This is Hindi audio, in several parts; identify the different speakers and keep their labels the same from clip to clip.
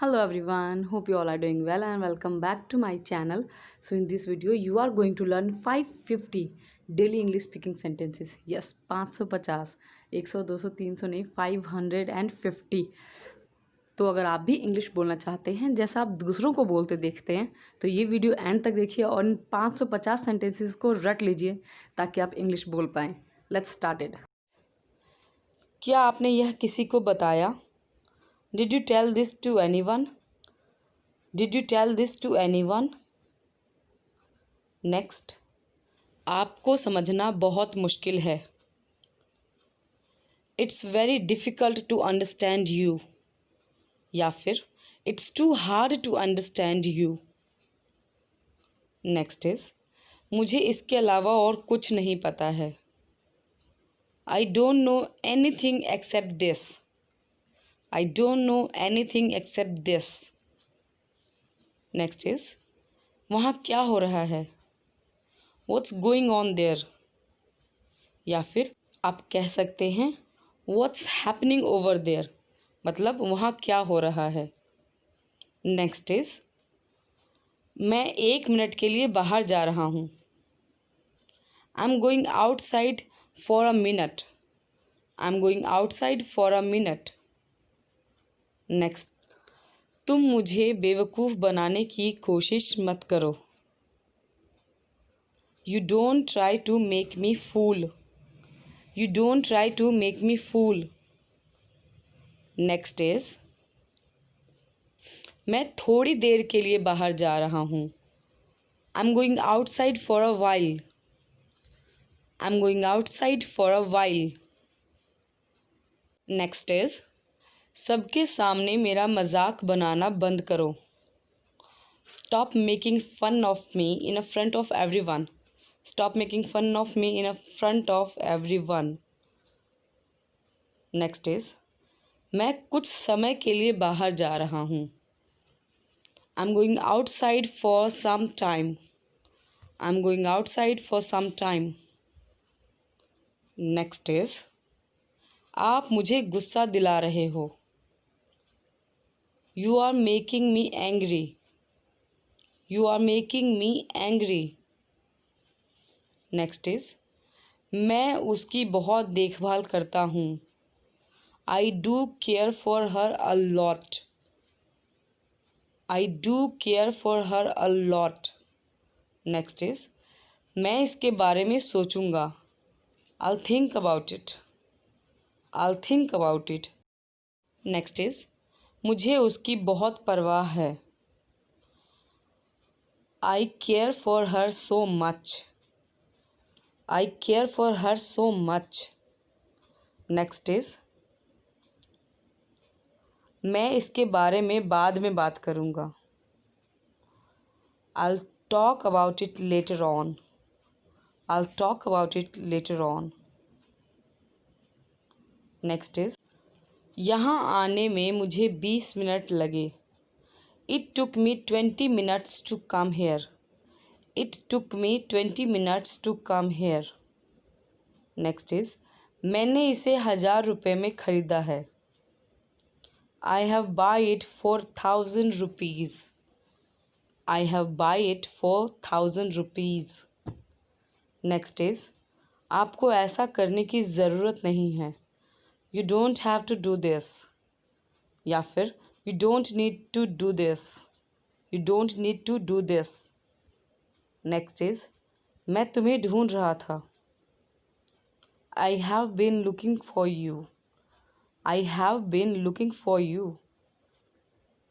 Speaker 1: Hello everyone, hope you all are doing well and welcome back to my channel. So in this video you are going to learn 550 daily English speaking sentences. Yes, 550, 100, 200, 300 नहीं 550. तो अगर आप भी इंग्लिश बोलना चाहते हैं जैसा आप दूसरों को बोलते देखते हैं तो ये वीडियो एंड तक देखिए और इन 550 सेंटेंसेस को रट लीजिए ताकि आप इंग्लिश बोल पाएँ. Let's start it.
Speaker 2: क्या आपने यह किसी को बताया? Did you tell this to anyone? Did you tell this to anyone? Next. आपको समझना बहुत मुश्किल है. It's very difficult to understand you. या फिर It's too hard to understand you. Next is मुझे इसके अलावा और कुछ नहीं पता है. I don't know anything except this. I don't know anything except this. Next is वहाँ क्या हो रहा है? What's going on there? या फिर आप कह सकते हैं What's happening over there? मतलब वहाँ क्या हो रहा है. Next is मैं 1 मिनट के लिए बाहर जा रहा हूँ. I'm going outside for a minute. I'm going outside for a minute. Next. तुम मुझे बेवकूफ़ बनाने की कोशिश मत करो. You don't try to make me fool. You don't try to make me fool. Next is मैं थोड़ी देर के लिए बाहर जा रहा हूँ. I am going outside for a while. I am going outside for a while. Next is सबके सामने मेरा मजाक बनाना बंद करो. Stop making fun of me in front of every one. Stop making fun of me in front of everyone. Next is मैं कुछ समय के लिए बाहर जा रहा हूँ. I am going outside for some time. I am going outside for some time. Next is आप मुझे गुस्सा दिला रहे हो. You are making me angry. You are making me angry. Next is मैं उसकी बहुत देखभाल करता हूँ. I do care for her a lot. I do care for her a lot. Next is मैं इसके बारे में सोचूंगा. I'll think about it. I'll think about it. Next is मुझे उसकी बहुत परवाह है. I care for her so much. I care for her so much. Next is मैं इसके बारे में बाद में बात करूँगा. I'll talk about it later on. I'll talk about it later on. Next is यहाँ आने में मुझे 20 मिनट लगे. It took me 20 minutes to come here. It took me 20 minutes to come here. Next is मैंने इसे 1000 रुपये में ख़रीदा है. I have buy it for 1000 rupees. I have buy it for 1000 rupees. Next is आपको ऐसा करने की ज़रूरत नहीं है. You don't have to do this. या फिर You don't need to do this. You don't need to do this. Next is मैं तुम्हें ढूंढ रहा था. I have been looking for you. I have been looking for you.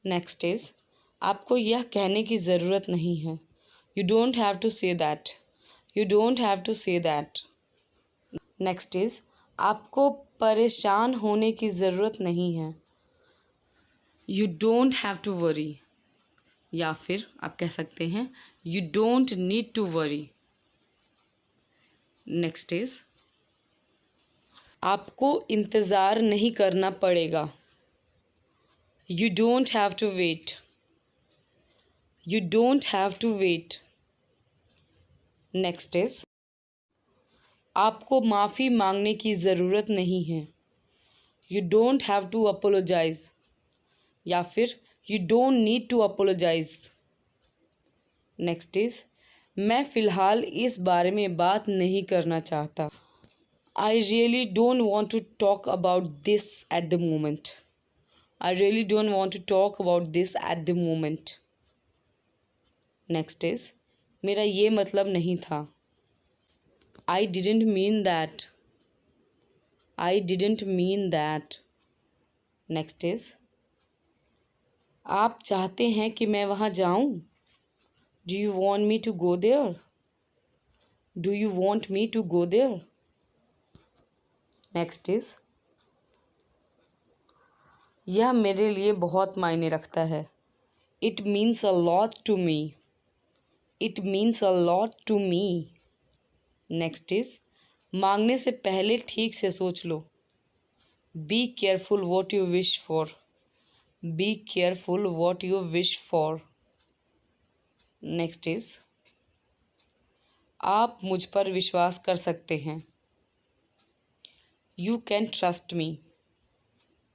Speaker 2: Next is आपको यह कहने की ज़रूरत नहीं है. You don't have to say that. You don't have to say that. Next is आपको परेशान होने की ज़रूरत नहीं है. You don't have to worry. या फिर आप कह सकते हैं You don't need to worry. Next is आपको इंतज़ार नहीं करना पड़ेगा. You don't have to wait. You don't have to wait. Next is आपको माफ़ी मांगने की ज़रूरत नहीं है. You don't have to apologize. या फिर You don't need to apologize. Next is मैं फ़िलहाल इस बारे में बात नहीं करना चाहता. I really don't want to talk about this at the moment. I really don't want to talk about this at the moment. Next is मेरा ये मतलब नहीं था. I didn't mean that. I didn't mean that. Next is आप चाहते हैं कि मैं वहाँ जाऊँ? Do you want me to go there? Do you want me to go there? Next is यह मेरे लिए बहुत मायने रखता है. It means a lot to me. It means a lot to me. Next is मांगने से पहले ठीक से सोच लो. Be careful what you wish for. Be careful what you wish for. Next is आप मुझ पर विश्वास कर सकते हैं. You can trust me.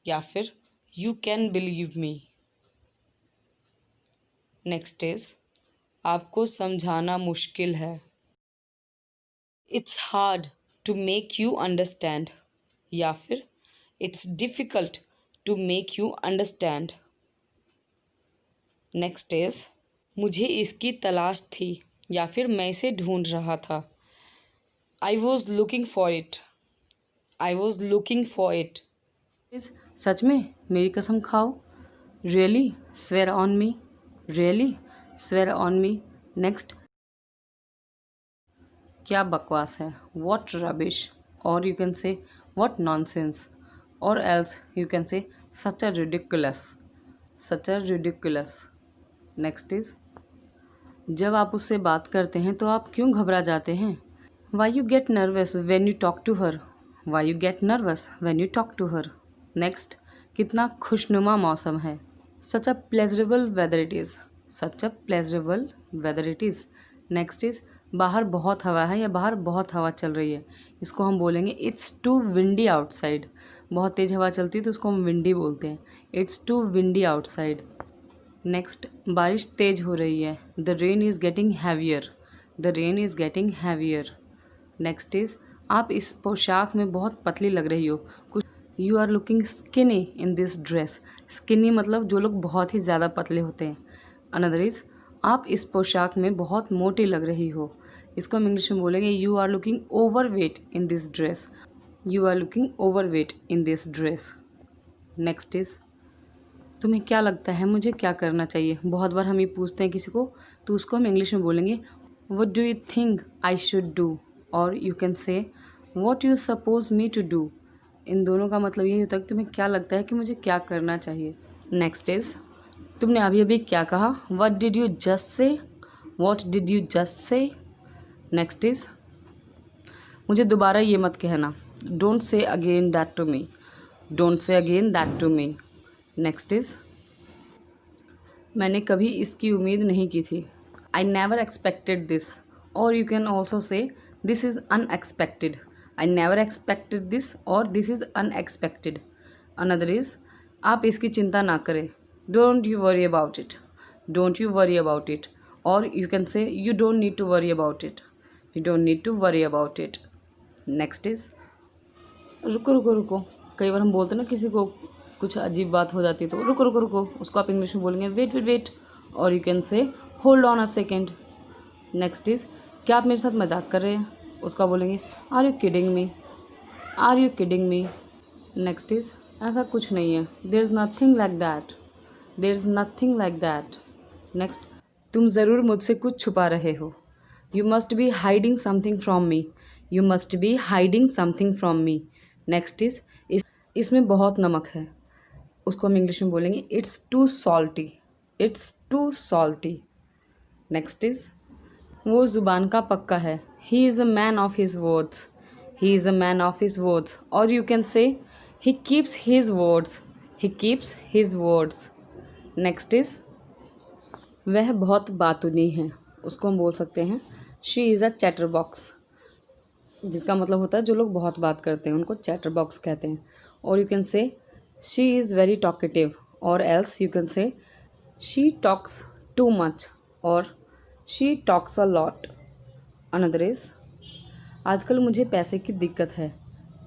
Speaker 2: या फिर You can believe me. Next is आपको समझाना मुश्किल है. It's hard to make you understand. या फिर It's difficult to make you understand. Next is मुझे इसकी तलाश थी या फिर मैं इसे ढूंढ रहा था. I was looking for it. I was looking for it.
Speaker 1: सच में मेरी कसम खाओ. Really? Swear on me. Really? Swear on me. Next. क्या बकवास है. What rubbish. Or you can say what nonsense. Or else you can say such a ridiculous. Such a ridiculous. Next is जब आप उससे बात करते हैं तो आप क्यों घबरा जाते हैं. Why you get nervous when you talk to her. Why you get nervous when you talk to her. Next, कितना खुशनुमा मौसम है. Such a pleasurable weather it is. Such a pleasurable weather it is. Next is बाहर बहुत हवा है या बाहर बहुत हवा चल रही है. इसको हम बोलेंगे इट्स टू विंडी आउटसाइड. बहुत तेज़ हवा चलती है तो उसको हम विंडी बोलते हैं. It's too windy outside. Next, बारिश तेज़ हो रही है. The rain is getting heavier. The rain is getting heavier. Next is आप इस पोशाक में बहुत पतली लग रही हो. कुछ you are looking skinny in this dress. Skinny मतलब जो लोग बहुत ही ज़्यादा पतले होते हैं. अनदर इज़ आप इस पोशाक में बहुत मोटी लग रही हो. इसको हम इंग्लिश में बोलेंगे you are looking overweight in this dress. You are looking overweight in this dress. Next is तुम्हें क्या लगता है मुझे क्या करना चाहिए. बहुत बार हम ये पूछते हैं किसी को तो उसको हम इंग्लिश में बोलेंगे what do you think I should do. और you can say what you suppose me to do. इन दोनों का मतलब यही होता है कि तुम्हें क्या लगता है कि मुझे क्या करना चाहिए. नेक्स्ट इज़ तुमने अभी अभी क्या कहा. What did you just say. What did you just say. Next is मुझे दोबारा ये मत कहना. Don't say again that to me. Don't say again that to me. Next is मैंने कभी इसकी उम्मीद नहीं की थी. I never expected this. और you can also say this is unexpected. I never expected this और this is unexpected. Another is आप इसकी चिंता ना करें. Don't you worry about it. Don't you worry about it. और you can say you don't need to worry about it. You don't need to worry about it. Next is रुको रुको रुको. कई बार हम बोलते हैं ना किसी को कुछ अजीब बात हो जाती है तो रुको रुको रुको. उसको आप इंग्लिश में बोलेंगे वेट वेट वेट. और यू कैन से hold on a second. Next is क्या आप मेरे साथ मजाक कर रहे हैं. उसका बोलेंगे are you kidding me. Are you kidding me. Next is ऐसा कुछ नहीं है. There is nothing like that. There is nothing like that. Next तुम ज़रूर मुझसे कुछ छुपा रहे हो. You must be hiding something from me. You must be hiding something from me. Next is इसमें बहुत नमक है. उसको हम इंग्लिश में बोलेंगे it's too salty. It's too salty. Next is वो ज़ुबान का पक्का है. He is a man of his words. He is a man of his words. और you can say he keeps his words. He keeps his words. Next is वह बहुत बातूनी है. उसको हम बोल सकते हैं she is a chatterbox. जिसका मतलब होता है जो लोग बहुत बात करते हैं उनको चैटर बॉक्स कहते हैं. और you can say she is very talkative. और else you can say she talks too much और she talks a lot. Another is आजकल मुझे पैसे की दिक्कत है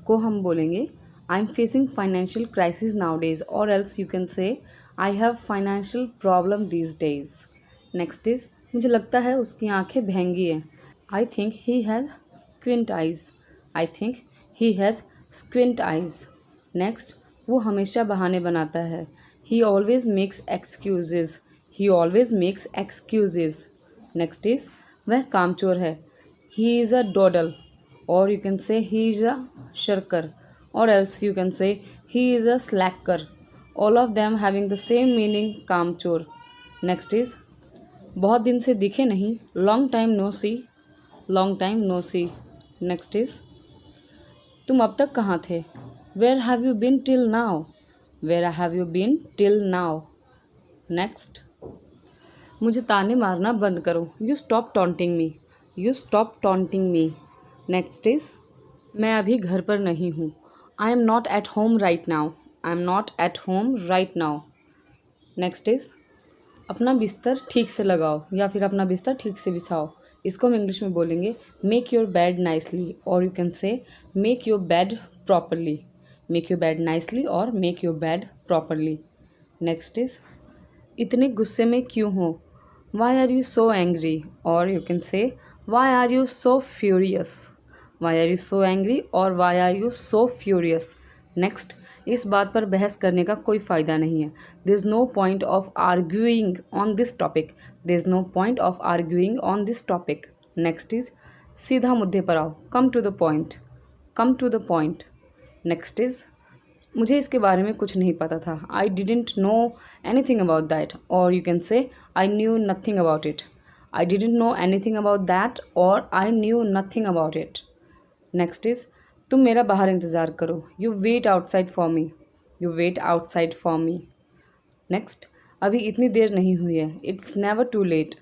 Speaker 1: को हम बोलेंगे I am facing financial crisis nowadays, और else you can say I have financial problem these days. Next is मुझे लगता है उसकी आंखें महंगी हैं। I think he has squint eyes. I think he has squint eyes. Next वो हमेशा बहाने बनाता है। ही always makes excuses. He always makes excuses. Next is वह कामचोर है। ही इज़ अ डोडल, और you can say he is अ शर्कर, और else you can say he is a slacker. All of them having the same meaning कामचोर। नेक्स्ट इज़ बहुत दिन से दिखे नहीं, long time no see. Long time no see. Next is तुम अब तक कहाँ थे, where have you been till now. Where have you been till now. Next मुझे ताने मारना बंद करो, you stop taunting me. You stop taunting me. Next is मैं अभी घर पर नहीं हूँ, I am not at home right now. I am not at home right now. Next is अपना बिस्तर ठीक से लगाओ या फिर अपना बिस्तर ठीक से बिछाओ। इसको हम इंग्लिश में बोलेंगे मेक योर बेड नाइसली, और you can say make your bed properly. Make your bed nicely और make your bed properly. Next is इतने गुस्से में क्यों हो, why are you so angry, और you can say why are you so furious. Why are you so angry और why are you so furious. Next इस बात पर बहस करने का कोई फ़ायदा नहीं है। There is no point of arguing on this topic. There is no point of arguing on this topic. Next is सीधा मुद्दे पर आओ, come to the point. Come to the point. Next is मुझे इसके बारे में कुछ नहीं पता था, I didn't know anything about that, और you can say I knew nothing about it. I didn't know anything about that और I knew nothing about it. Next is तुम मेरा बाहर इंतज़ार करो, you wait outside for me. You wait outside for me. Next अभी इतनी देर नहीं हुई है, it's never too late.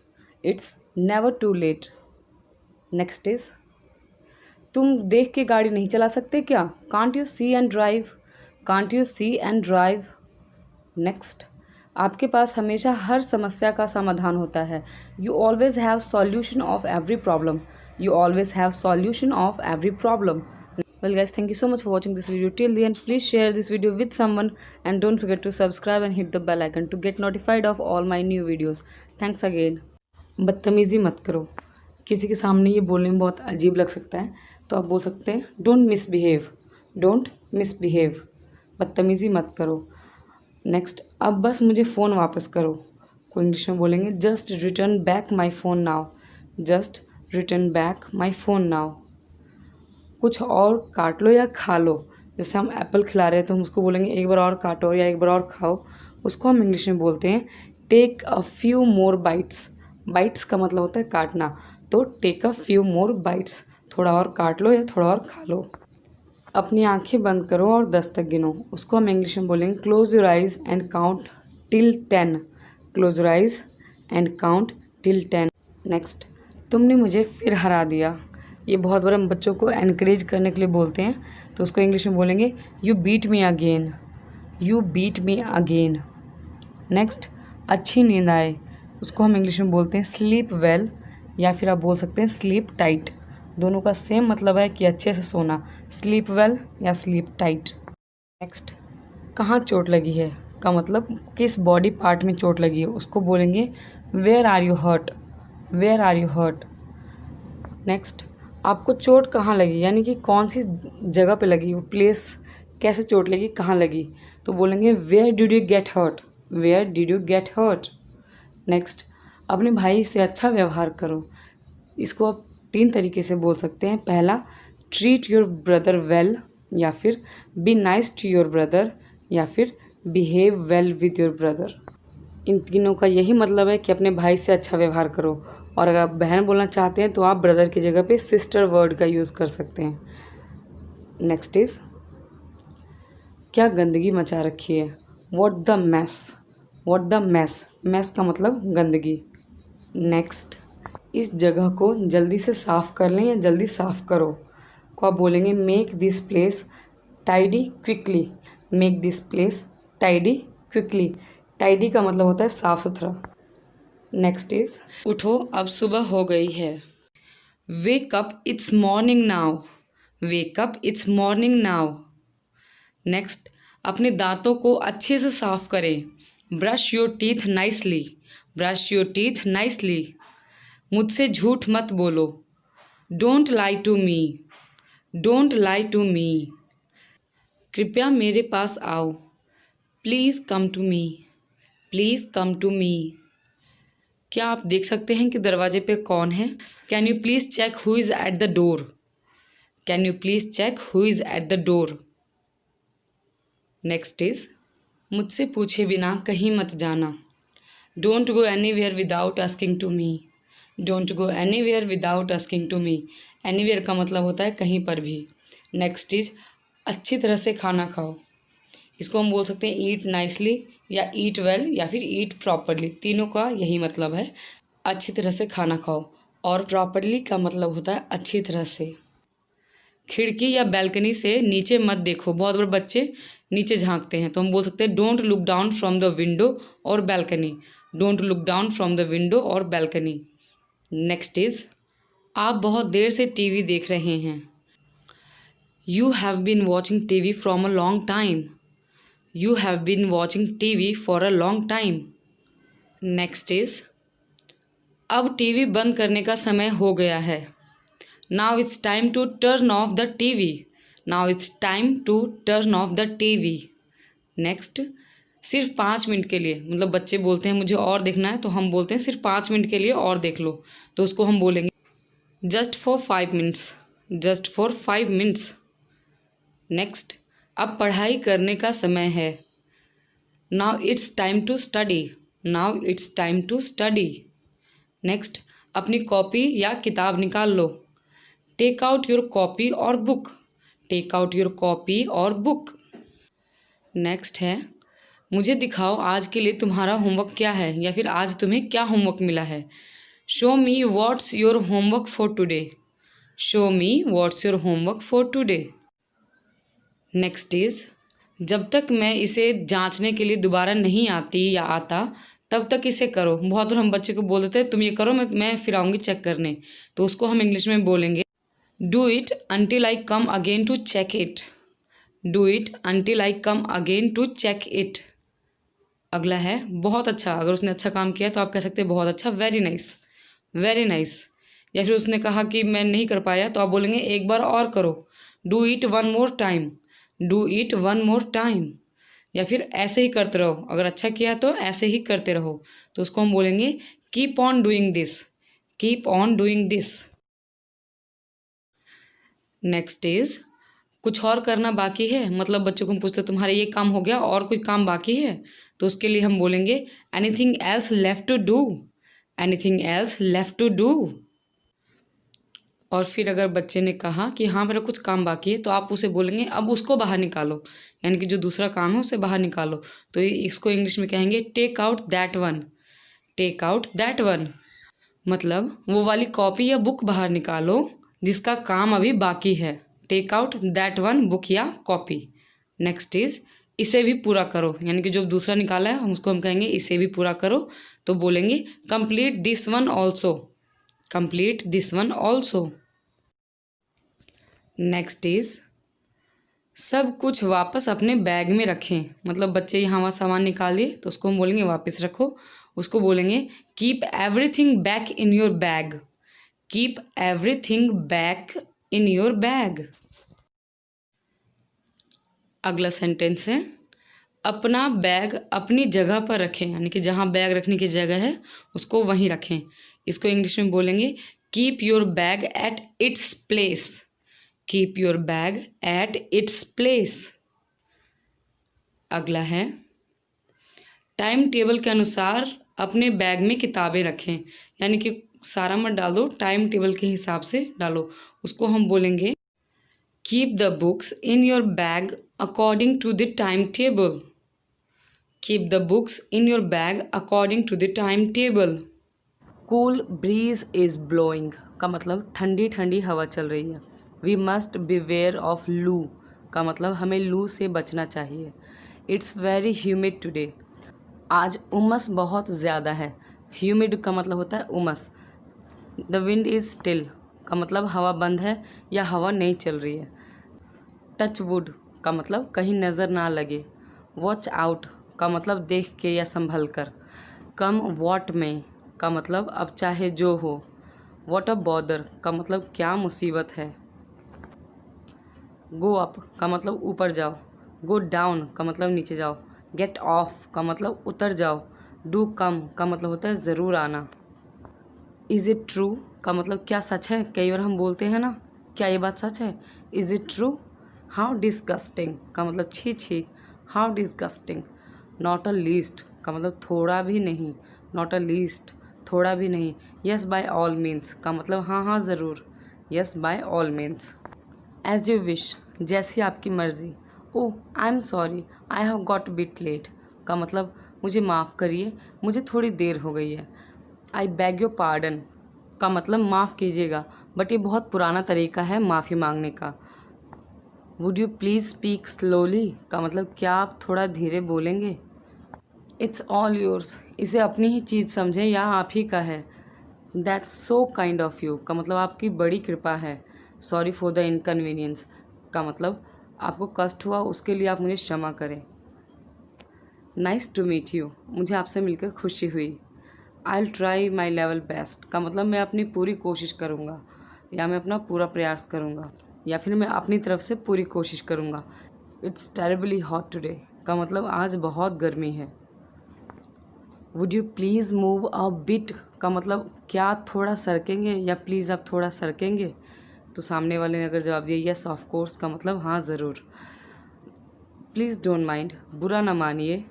Speaker 1: It's never too late. Next is तुम देख के गाड़ी नहीं चला सकते क्या, can't you see and drive. Can't you see and drive. Next आपके पास हमेशा हर समस्या का समाधान होता है, you always have solution of every problem. You always have solution of every problem. Well guys, thank you so much for watching this video till the end. Please share this video with someone and don't forget to subscribe and hit the bell icon to get notified of all my new videos. Thanks again. बदतमीज़ी मत करो। किसी के सामने ये बोलने में बहुत अजीब लग सकता है, तो आप बोल सकते हैं डोंट मिसबिहेव। Don't misbehave. बदतमीज़ी मत करो। नेक्स्ट अब बस मुझे फ़ोन वापस करो को इंग्लिश में बोलेंगे just return back my phone now. Just return back my phone now. कुछ और काट लो या खा लो। जैसे हम एप्पल खिला रहे हैं तो हम उसको बोलेंगे एक बार और काटो या एक बार और खाओ। उसको हम इंग्लिश में बोलते हैं take a few more bites. Bites का मतलब होता है काटना, तो take a few more bites, थोड़ा और काट लो या थोड़ा और खा लो। अपनी आंखें बंद करो और 10 तक गिनो। उसको हम इंग्लिश में बोलेंगे close your eyes and count till 10। Close your eyes and count till 10। Next तुमने मुझे फिर हरा दिया। ये बहुत बार हम बच्चों को एनकरेज करने के लिए बोलते हैं, तो उसको इंग्लिश में बोलेंगे you beat me again. You beat me again. Next अच्छी नींद आए। उसको हम इंग्लिश में बोलते हैं स्लीप वेल, या फिर आप बोल सकते हैं स्लीप टाइट। दोनों का सेम मतलब है कि अच्छे से सोना, स्लीप वेल या स्लीप टाइट। नेक्स्ट कहाँ चोट लगी है का मतलब किस बॉडी पार्ट में चोट लगी है, उसको बोलेंगे where are you hurt. Where are you hurt. Next आपको चोट कहाँ लगी, यानी कि कौन सी जगह पे लगी, वो प्लेस कैसे चोट लगी, कहाँ लगी, तो बोलेंगे where did you get hurt. Where did you get hurt. Next अपने भाई से अच्छा व्यवहार करो। इसको आप 3 तरीके से बोल सकते हैं। पहला ट्रीट योर ब्रदर वेल, या फिर be nice to your brother, या फिर behave well with your brother. इन तीनों का यही मतलब है कि अपने भाई से अच्छा व्यवहार करो, और अगर आप बहन बोलना चाहते हैं तो आप ब्रदर की जगह पे सिस्टर वर्ड का यूज़ कर सकते हैं। नेक्स्ट इज़ क्या गंदगी मचा रखी है, what the mess. What the mess. Mess का मतलब गंदगी। नेक्स्ट इस जगह को जल्दी से साफ़ कर लें या जल्दी साफ़ करो को आप बोलेंगे make this place tidy quickly. Make this place tidy quickly. Tidy का मतलब होता है साफ सुथरा। नेक्स्ट इज
Speaker 2: उठो अब सुबह हो गई है। Wake up it's morning now. Wake up it's morning now. Next, अपने दांतों को अच्छे से साफ करें। Brush your teeth nicely. Brush your teeth nicely. मुझसे झूठ मत बोलो। Don't lie to me. Don't lie to me. कृपया मेरे पास आओ। Please come to me. Please come to me. क्या आप देख सकते हैं कि दरवाजे पे कौन है? Can you please check who is at the door. Can you please check who is at the door. Next is, मुझसे पूछे बिना कहीं मत जाना। Don't go anywhere without asking to me. Don't go anywhere without asking to me. Anywhere का मतलब होता है कहीं पर भी। नेक्स्ट इज, अच्छी तरह से खाना खाओ। इसको हम बोल सकते हैं ईट नाइसली या ईट वेल या फिर ईट प्रॉपरली। तीनों का यही मतलब है, अच्छी तरह से खाना खाओ। और प्रॉपरली का मतलब होता है अच्छी तरह से। खिड़की या बैल्कनी से नीचे मत देखो। बहुत बड़े बच्चे नीचे झांकते हैं तो हम बोल सकते हैं don't look down from the window और balcony. Don't look down from the window और बैल्कनी। नेक्स्ट इज, आप बहुत देर से टीवी देख रहे हैं। You have been watching TV from a long time. You have been watching TV for a long time. Next is, अब टीवी बंद करने का समय हो गया है। Now it's time to turn off the TV. Now it's time to turn off the TV. Next, सिर्फ 5 मिनट के लिए, मतलब बच्चे बोलते हैं मुझे और देखना है तो हम बोलते हैं सिर्फ 5 मिनट के लिए और देख लो, तो उसको हम बोलेंगे just for 5 minutes. Just for 5 minutes. Next, अब पढ़ाई करने का समय है। Now it's time to study. Now it's time to study. Next, अपनी कॉपी या किताब निकाल लो। Take out your copy or book. Take out your copy or book. Next है, मुझे दिखाओ आज के लिए तुम्हारा होमवर्क क्या है या फिर आज तुम्हें क्या होमवर्क मिला है। Show me what's your homework for today. Show me what's your homework for today. Next is, जब तक मैं इसे जांचने के लिए दोबारा नहीं आती या आता तब तक इसे करो। बहुत बार हम बच्चे को बोल देते हैं तुम ये करो, मैं फिर आऊँगी चेक करने, तो उसको हम इंग्लिश में बोलेंगे do it until I come again to check it. Do it until I come again to check it. अगला है बहुत अच्छा। अगर उसने अच्छा काम किया तो आप कह सकते हैं बहुत अच्छा, वेरी नाइस, वेरी नाइस। या फिर उसने कहा कि मैं नहीं कर पाया तो आप बोलेंगे एक बार और करो, do it one more time. Do it one more time. या फिर ऐसे ही करते रहो, अगर अच्छा किया तो ऐसे ही करते रहो, तो उसको हम बोलेंगे keep on doing this. Keep on doing this. Next is, कुछ और करना बाकी है, मतलब बच्चों को हम पूछते हैं तुम्हारा ये काम हो गया और कुछ काम बाकी है, तो उसके लिए हम बोलेंगे anything else left to do. Anything else left to do. और फिर अगर बच्चे ने कहा कि हाँ मेरा कुछ काम बाकी है तो आप उसे बोलेंगे अब उसको बाहर निकालो, यानी कि जो दूसरा काम है उसे बाहर निकालो, तो इसको इंग्लिश में कहेंगे take out that one. Take out that one मतलब वो वाली कॉपी या बुक बाहर निकालो जिसका काम अभी बाकी है। Take out that one book या कॉपी। नेक्स्ट इज, इसे भी पूरा करो, यानी कि जो दूसरा निकाला है उसको हम कहेंगे इसे भी पूरा करो, तो बोलेंगे complete this one also. Complete this one also. Next is, सब कुछ वापस अपने बैग में रखें, मतलब बच्चे यहाँ वहाँ सामान निकाल लिए तो उसको हम बोलेंगे वापस रखो, उसको बोलेंगे keep everything back in your bag. Keep everything back in your bag. अगला सेंटेंस है, अपना बैग अपनी जगह पर रखें, यानी कि जहाँ बैग रखने की जगह है उसको वहीं रखें। इसको इंग्लिश में बोलेंगे keep your bag at its place. Keep your bag at its place. अगला है, टाइम टेबल के अनुसार अपने बैग में किताबें रखें, यानी कि सारा मत डालो, टाइम टेबल के हिसाब से डालो, उसको हम बोलेंगे keep the books in your bag according to the time table. Keep the books in your bag according to the time table.
Speaker 1: Cool breeze is blowing का मतलब ठंडी ठंडी हवा चल रही है। वी मस्ट बिवेयर ऑफ लू का मतलब हमें लू से बचना चाहिए। It's very humid today. आज उमस बहुत ज़्यादा है। ह्यूमिड का मतलब होता है उमस। द विंड इज़ स्टिल का मतलब हवा बंद है या हवा नहीं चल रही है। टच वुड का मतलब कहीं नज़र ना लगे। वॉच आउट का मतलब देख के या संभल कर। कम वॉट में का मतलब अब चाहे जो हो। वॉट अ बॉदर का मतलब क्या मुसीबत है। गो अप का मतलब ऊपर जाओ। गो डाउन का मतलब नीचे जाओ। गेट ऑफ का मतलब उतर जाओ। डू कम का मतलब होता है ज़रूर आना। इज़ इट ट्रू का मतलब क्या सच है। कई बार हम बोलते हैं ना, क्या ये बात सच है। Is it true. How disgusting का मतलब छी छी। How disgusting. Not a least का मतलब थोड़ा भी नहीं। नॉट अ लीस्ट थोड़ा भी नहीं। यस बाय ऑल मीन्स का मतलब हाँ हाँ ज़रूर। Yes by all means. As you wish जैसी आपकी मर्ज़ी। Oh I am sorry I have got bit late का मतलब मुझे माफ़ करिए, मुझे थोड़ी देर हो गई है। आई बैग योर पार्डन का मतलब माफ़ कीजिएगा, बट ये बहुत पुराना तरीका है माफ़ी मांगने का। Would you please speak slowly का मतलब क्या आप थोड़ा धीरे बोलेंगे। इट्स ऑल योर्स इसे अपनी ही चीज़ समझें या आप ही का है। That's so kind of you का मतलब आपकी बड़ी कृपा है। सॉरी फॉर द इनकन्वीनियंस का मतलब आपको कष्ट हुआ उसके लिए आप मुझे क्षमा करें। नाइस टू मीट यू मुझे आपसे मिलकर खुशी हुई। I will try my level best का मतलब मैं अपनी पूरी कोशिश करूँगा या मैं अपना पूरा प्रयास करूँगा या फिर मैं अपनी तरफ से पूरी कोशिश करूँगा। इट्स टेरिबली हॉट टुडे का मतलब आज बहुत गर्मी है। Would you please move a bit का मतलब क्या थोड़ा सरकेंगे या प्लीज़ आप थोड़ा सरकेंगे। तो सामने वाले ने अगर जवाब दिया यस ऑफ कोर्स का मतलब हाँ ज़रूर। प्लीज़ डोंट माइंड बुरा ना मानिए।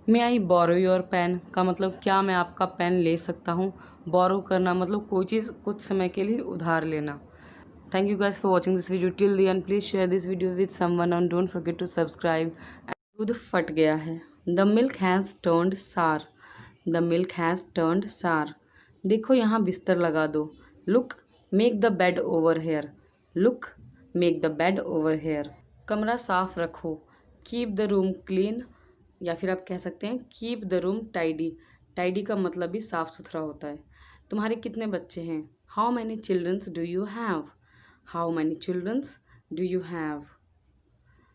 Speaker 1: मे आई बोरो योर पेन का मतलब क्या मैं आपका पेन ले सकता हूँ। बोरो करना मतलब कोई चीज़ कुछ समय के लिए उधार लेना। Thank you guys for watching this video till the end. Please share this video with someone and don't forget to subscribe. दूध फट गया है। The milk has turned sour. The milk has turned sour. देखो यहाँ बिस्तर लगा दो। Look make the bed over here. Look make the bed over here. कमरा साफ रखो। कीप द रूम क्लीन या फिर आप कह सकते हैं keep the room tidy. Tidy का मतलब भी साफ सुथरा होता है। तुम्हारे कितने बच्चे हैं। How many childrens do you have. How many childrens do you have.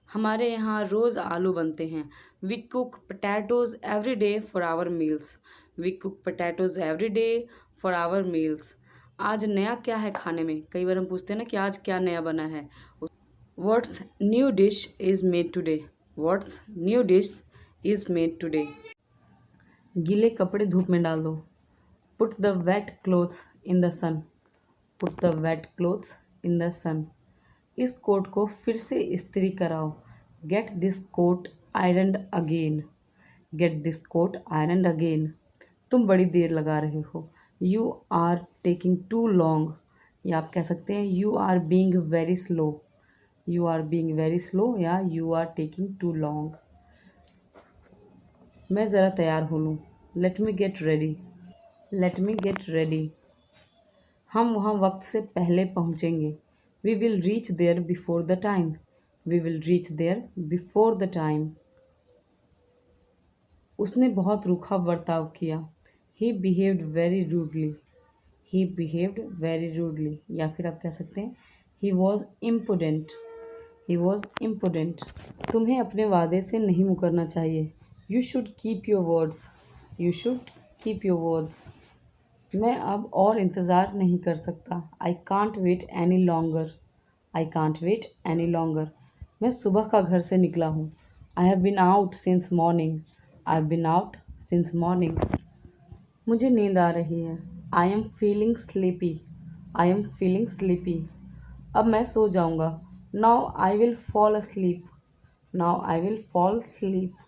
Speaker 1: हमारे यहाँ रोज़ आलू बनते हैं। We cook potatoes every day for our meals. We cook potatoes every day for our meals. आज नया क्या है खाने में। कई बार हम पूछते हैं ना कि आज क्या नया बना है। What's new dish is made today. What's new dish is made today. गीले कपड़े धूप में डाल दो। Put the wet clothes in the sun. Put the wet clothes in the sun. इस कोट को फिर से इस्त्री कराओ। Get this coat ironed again. Get this coat ironed again. तुम बड़ी देर लगा रहे हो। You are taking too long या आप कह सकते हैं you are being very slow. You are being very slow या you are taking too long. मैं ज़रा तैयार हो लूँ। Let me get ready. Let me get ready. हम वहाँ वक्त से पहले पहुँचेंगे। We will reach there before the time. We will reach there before the time. उसने बहुत रूखा बर्ताव किया। He behaved very rudely. He behaved very rudely या फिर आप कह सकते हैं ही वॉज इम्पुडेंट। He was इम्पुडेंट। तुम्हें अपने वादे से नहीं मुकरना चाहिए। You should keep your words. You should keep your words. मैं अब और इंतज़ार नहीं कर सकता। I can't wait any longer. I can't wait any longer. मैं सुबह का घर से निकला हूँ। I have been out since morning. I have been out since morning. मुझे नींद आ रही है। I am feeling sleepy. I am feeling sleepy. अब मैं सो जाऊँगा। Now I will fall asleep। Now I will fall asleep।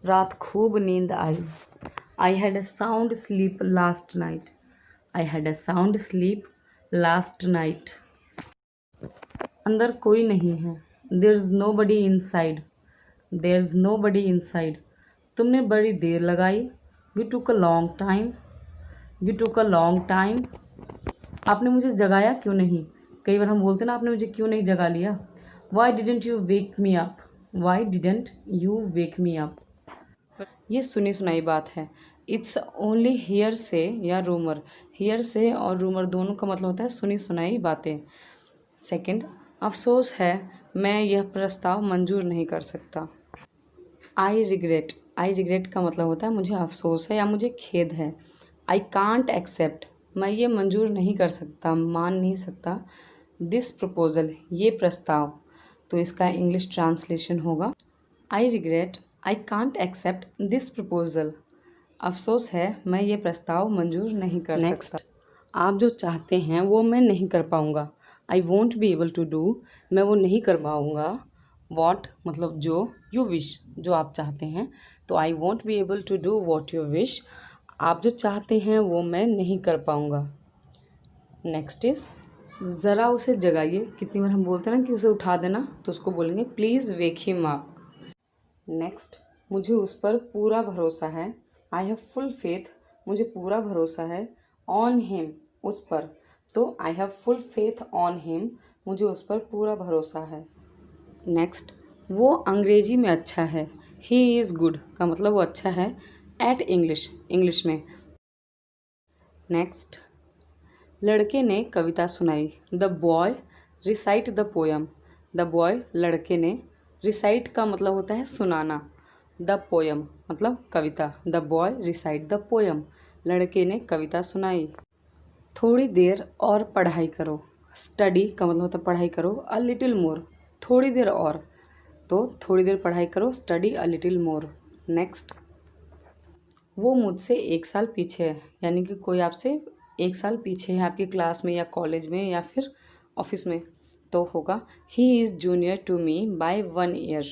Speaker 1: रात खूब नींद आई। I had a sound sleep last night. I had a sound sleep last night. अंदर कोई नहीं है। There is nobody inside. There is nobody inside. तुमने बड़ी देर लगाई। You took a long time. You took a long time. आपने मुझे जगाया क्यों नहीं। कई बार हम बोलते हैं ना आपने मुझे क्यों नहीं जगा लिया। Why didn't you wake me up. Why didn't you wake me up. ये सुनी सुनाई बात है। इट्स ओनली हियर से या रूमर। हियर से और रूमर दोनों का मतलब होता है सुनी सुनाई बातें। सेकंड, अफसोस है मैं यह प्रस्ताव मंजूर नहीं कर सकता। आई रिग्रेट। आई रिग्रेट का मतलब होता है मुझे अफसोस है या मुझे खेद है। आई कांट एक्सेप्ट, मैं ये मंजूर नहीं कर सकता, मान नहीं सकता। दिस प्रपोजल, ये प्रस्ताव। तो इसका इंग्लिश ट्रांसलेशन होगा I regret, I can't accept this proposal. अफसोस है मैं ये प्रस्ताव मंजूर नहीं कर सकता। आप जो चाहते हैं वो मैं नहीं कर पाऊँगा। I won't be able to do, मैं वो नहीं कर पाऊँगा। वॉट मतलब जो, यू विश जो आप चाहते हैं, तो I won't be able to do what you wish, आप जो चाहते हैं वो मैं नहीं कर पाऊँगा। नेक्स्ट इज ज़रा उसे जगाइए। कितनी बार हम बोलते हैं ना कि उसे उठा देना, तो उसको बोलेंगे please wake him up. Next, मुझे उस पर पूरा भरोसा है। आई हैव फुल फेथ, मुझे पूरा भरोसा है। ऑन हिम, उस पर, तो I have full faith on him, मुझे उस पर पूरा भरोसा है। नेक्स्ट, वो अंग्रेजी में अच्छा है। ही इज़ गुड का मतलब वो अच्छा है एट इंग्लिश, इंग्लिश में। नेक्स्ट, लड़के ने कविता सुनाई। The boy recite the poem. The boy लड़के ने, रिसाइट का मतलब होता है सुनाना, द पोयम मतलब कविता। The boy recite the poem, लड़के ने कविता सुनाई। थोड़ी देर और पढ़ाई करो। स्टडी का मतलब होता है पढ़ाई करो। अ लिटिल मोर, थोड़ी देर और, तो थोड़ी देर पढ़ाई करो, study a little more. Next, वो मुझसे 1 साल पीछे है, यानी कि कोई आपसे 1 साल पीछे है आपकी क्लास में या कॉलेज में या फिर ऑफिस में, तो होगा he is junior to me by 1 year.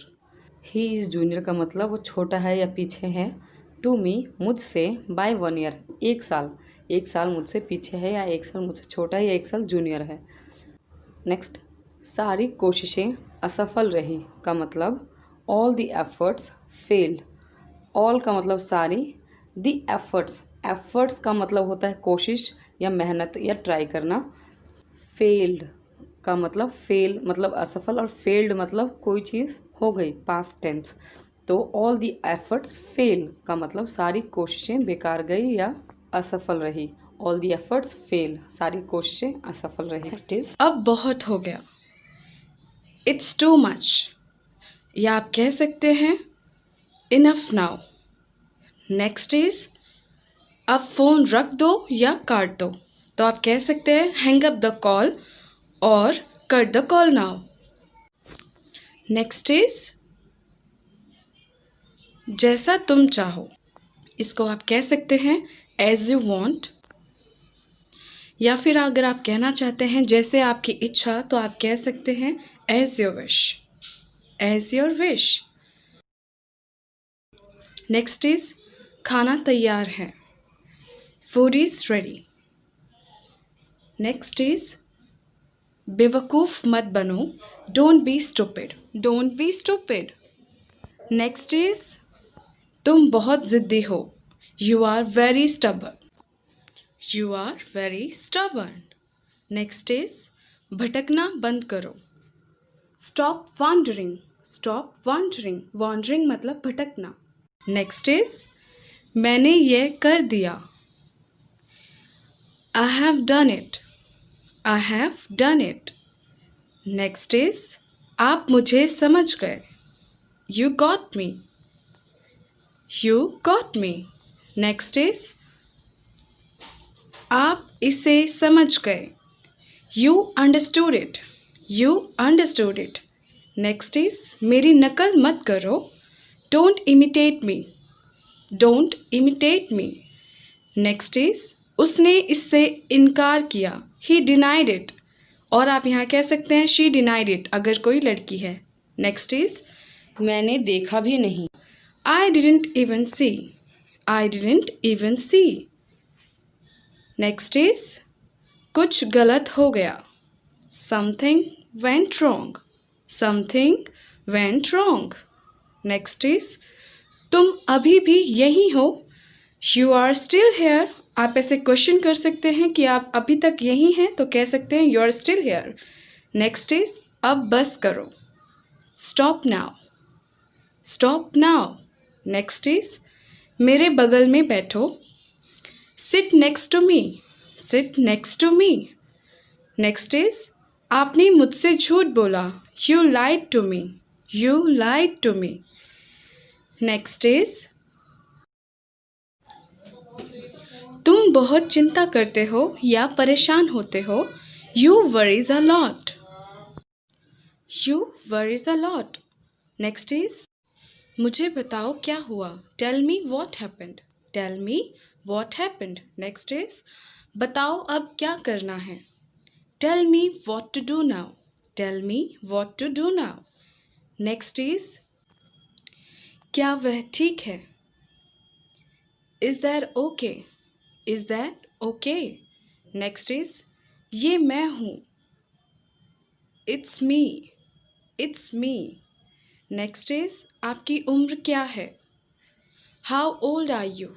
Speaker 1: He is junior का मतलब वो छोटा है या पीछे है, टू मी मुझसे, बाय 1 ईयर 1 साल, 1 साल मुझसे पीछे है या 1 साल मुझसे छोटा है या 1 साल जूनियर है। नेक्स्ट, सारी कोशिशें असफल रही का मतलब all the efforts failed. All का मतलब सारी, द एफर्ट्स, एफर्ट्स का मतलब होता है कोशिश या मेहनत या ट्राई करना। फेल्ड का मतलब फेल मतलब असफल, और फेल्ड मतलब कोई चीज़ हो गई, पास्ट टेंस। तो ऑल द एफर्ट्स फेल का मतलब सारी कोशिशें बेकार गई या असफल रही। ऑल द एफर्ट्स फेल, सारी कोशिशें असफल रही। नेक्स्ट इज
Speaker 3: अब बहुत हो गया, इट्स टू मच, या आप कह सकते हैं इनफ नाउ। नेक्स्ट इज अब फ़ोन रख दो या काट दो, तो आप कह सकते हैं हैंग अप द कॉल और cut the call now. Next is जैसा तुम चाहो, इसको आप कह सकते हैं एज यू वॉन्ट, या फिर अगर आप कहना चाहते हैं जैसे आपकी इच्छा, तो आप कह सकते हैं as your wish, as your wish. Next is खाना तैयार है, food is ready. Next is बेवकूफ़ मत बनो, don't be stupid, don't be stupid. Next is तुम बहुत ज़िद्दी हो, you are very stubborn, you are very stubborn. Next is भटकना बंद करो, stop wandering, stop wandering, wandering मतलब भटकना। नेक्स्ट इज मैंने ये कर दिया, I have done it, I have done it. Next is आप मुझे समझ गए, you got me, you got me. Next is आप इसे समझ गए, you understood it, you understood it. Next is मेरी नकल मत करो, don't imitate me, don't imitate me. Next is उसने इससे इनकार किया, ही डिनाइड इट, और आप यहाँ कह सकते हैं शी डिनाइड इट अगर कोई लड़की है। नेक्स्ट इज
Speaker 1: मैंने देखा भी नहीं,
Speaker 3: I didn't even see, I didn't even see. Next is कुछ गलत हो गया, something went wrong, something went wrong. Next is तुम अभी भी यहीं हो, यू आर स्टिल हेयर। आप ऐसे क्वेश्चन कर सकते हैं कि आप अभी तक यहीं हैं, तो कह सकते हैं you are still here. Next is अब बस करो, stop now, stop now. Next is मेरे बगल में बैठो. Sit next to me. Sit next to me. Next is आपने मुझसे झूठ बोला. You lied to me. You lied to me. Next is तुम बहुत चिंता करते हो या परेशान होते हो. You worries a lot. You worries a lot. Next is मुझे बताओ क्या हुआ. Tell me what happened. Tell me what happened. Next is बताओ अब क्या करना है. Tell me what to do now. Tell me what to do now. Next is क्या वह ठीक है. Is that okay? Is that okay? Next is ये मैं हूँ. It's me. It's me. Next is आपकी उम्र क्या है. How old are you?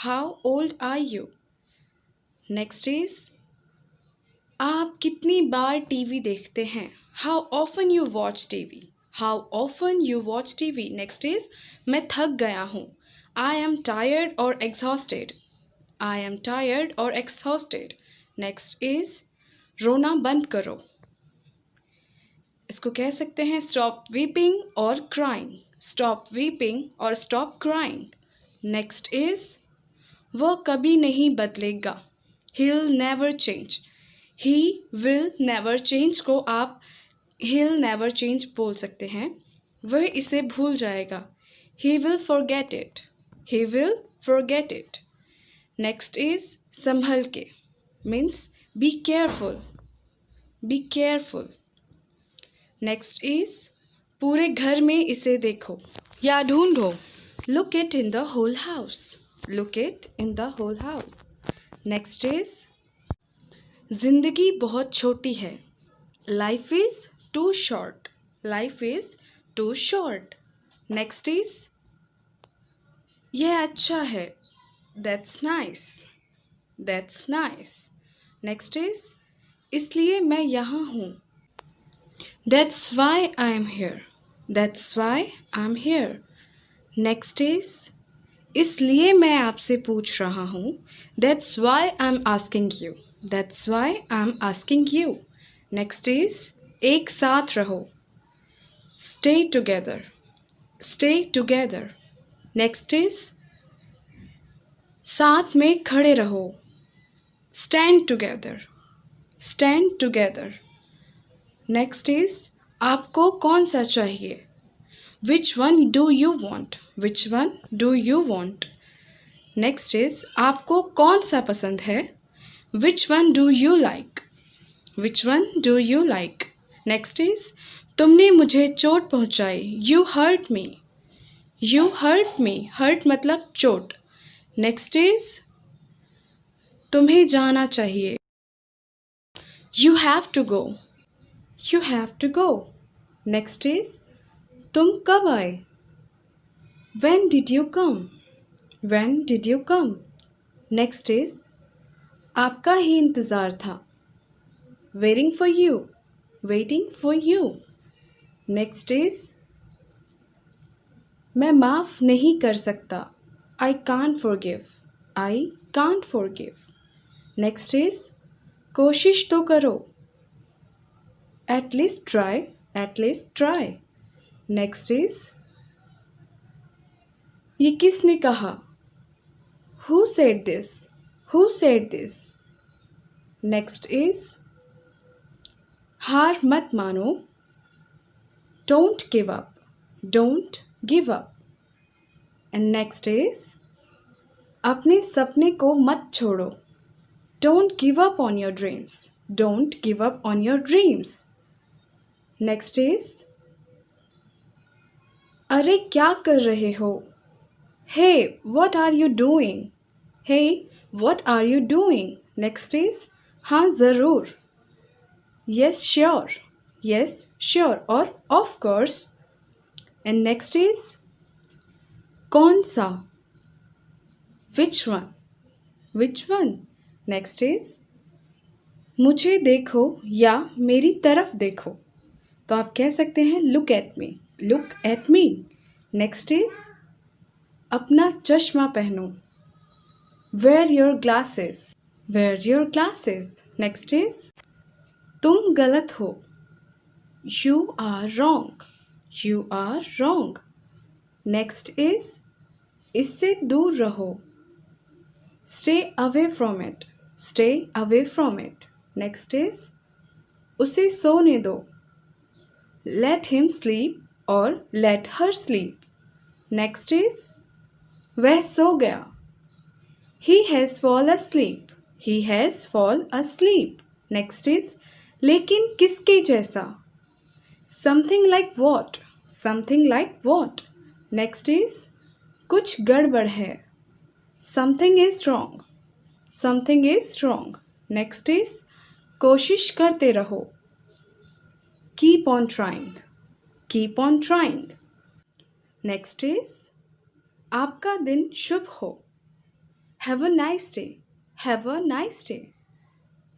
Speaker 3: How old are you? Next is आप कितनी बार टीवी देखते हैं. How often you watch TV? How often you watch TV? Next is मैं थक गया हूँ. I am tired or exhausted. I am tired or exhausted. Next is रोना बंद करो. इसको कह सकते हैं stop weeping or crying. Stop weeping or stop crying. Next is वह कभी नहीं बदलेगा. He'll never change. He will never change को आप he'll never change बोल सकते हैं. वह इसे भूल जाएगा. He will forget it. He will forget it. Next is संभल के means be careful. Be careful. Next is पूरे घर में इसे देखो या ढूंढो. Look it in the whole house. Look it in the whole house. Next is जिंदगी बहुत छोटी है. Life is too short. Life is too short. Next is यह अच्छा है. That's nice. That's nice. Next is इसलिए मैं यहाँ हूँ. That's why I am here. That's why I'm here. Next is इसलिए मैं आपसे पूछ रहा हूँ. That's why I'm asking you. That's why I'm asking you. Next is एक साथ रहो. Stay together. Stay together. Next is साथ में खड़े रहो. Stand together. Stand together. Next is आपको कौन सा चाहिए. Which one do you want? Which one do you want? Next is आपको कौन सा पसंद है. Which one do you like? Which one do you like? Next is तुमने मुझे चोट पहुंचाई. You hurt me. You hurt me. Hurt मतलब चोट. Next is तुम्हें जाना चाहिए. You have to go. You have to go. Next is तुम कब आए. When did you come? When did you come? Next is आपका ही इंतज़ार था. Waiting for you. Waiting for you. Next is मैं माफ़ नहीं कर सकता. I can't forgive. I can't forgive. Next is कोशिश तो करो. At least try. At least try. Next is ये किसने कहा. Who said this? Who said this? Next is हार मत मानो. Don't give up. Don't give up. And next is अपने सपने को मत छोड़ो. Don't give up on your dreams. Don't give up on your dreams. Next is अरे क्या कर रहे हो. Hey, what are you doing? Hey, what are you doing? Next is हाँ ज़रूर. Yes, sure. Yes, sure or of course. And next is कौन सा. Which one? Which one? Next is मुझे देखो या मेरी तरफ देखो. तो आप कह सकते हैं look at me. Look at me. Next is अपना चश्मा पहनो. Wear your glasses. Wear your glasses. Next is तुम गलत हो. You are wrong. You are wrong. Next is इससे दूर रहो. Stay away from it. Stay away from it. Next is उसे सोने दो. Let him sleep or let her sleep. Next is वह सो गया. He has fall asleep. He has fall asleep. Next is लेकिन किसके जैसा. Something like what? Something like what? Next is कुछ गड़बड़ है. Something is wrong. Something is wrong. Next is कोशिश करते रहो. Keep on trying. Keep on trying. Next is आपका दिन शुभ हो. Have a nice day. Have a nice day.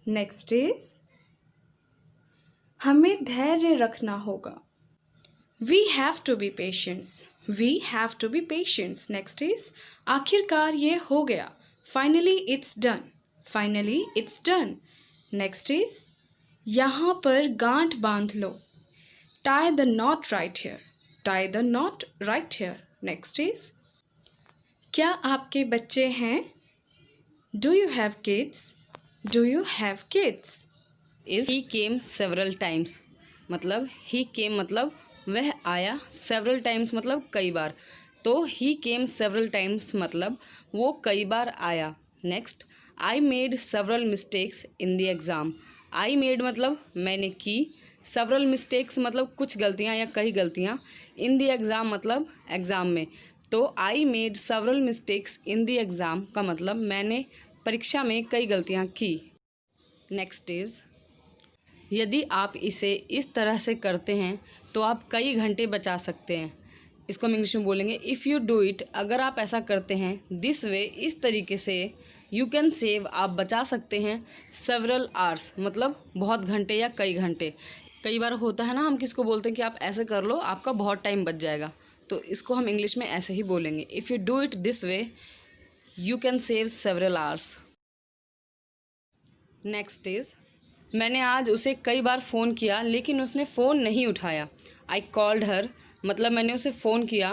Speaker 3: Next is हमें धैर्य रखना होगा. We have to be patient. We have to be patient. Next is आखिरकार ये हो गया. Finally it's done. Finally it's done. Next is यहाँ पर गांठ बांध लो. Tie the knot right here. Tie the knot right here. Next is क्या आपके बच्चे हैं? Do you have kids? Do you have kids?
Speaker 2: is he came several times. मतलब he came मतलब वह आया. several times मतलब कई बार. तो he came several times मतलब वो कई बार आया. Next, I made several mistakes in the exam. I made मतलब मैंने की. several mistakes मतलब कुछ गलतियाँ या कई गलतियाँ. in the exam मतलब एग्ज़ाम में. तो I made several mistakes in the exam का मतलब मैंने परीक्षा में कई गलतियाँ की. नेक्स्ट इज यदि आप इसे इस तरह से करते हैं तो आप कई घंटे बचा सकते हैं. इसको हम इंग्लिश में बोलेंगे इफ़ यू डू इट. अगर आप ऐसा करते हैं दिस वे, इस तरीके से, यू कैन सेव, आप बचा सकते हैं सेवरल आवर्स मतलब बहुत घंटे या कई घंटे. कई बार होता है ना, हम किसको बोलते हैं कि आप ऐसे कर लो, आपका बहुत टाइम बच जाएगा. तो इसको हम इंग्लिश में ऐसे ही बोलेंगे if you do it this way you can save several hours. Next is मैंने आज उसे कई बार फ़ोन किया लेकिन उसने फ़ोन नहीं उठाया. आई कॉल्ड हर मतलब मैंने उसे फ़ोन किया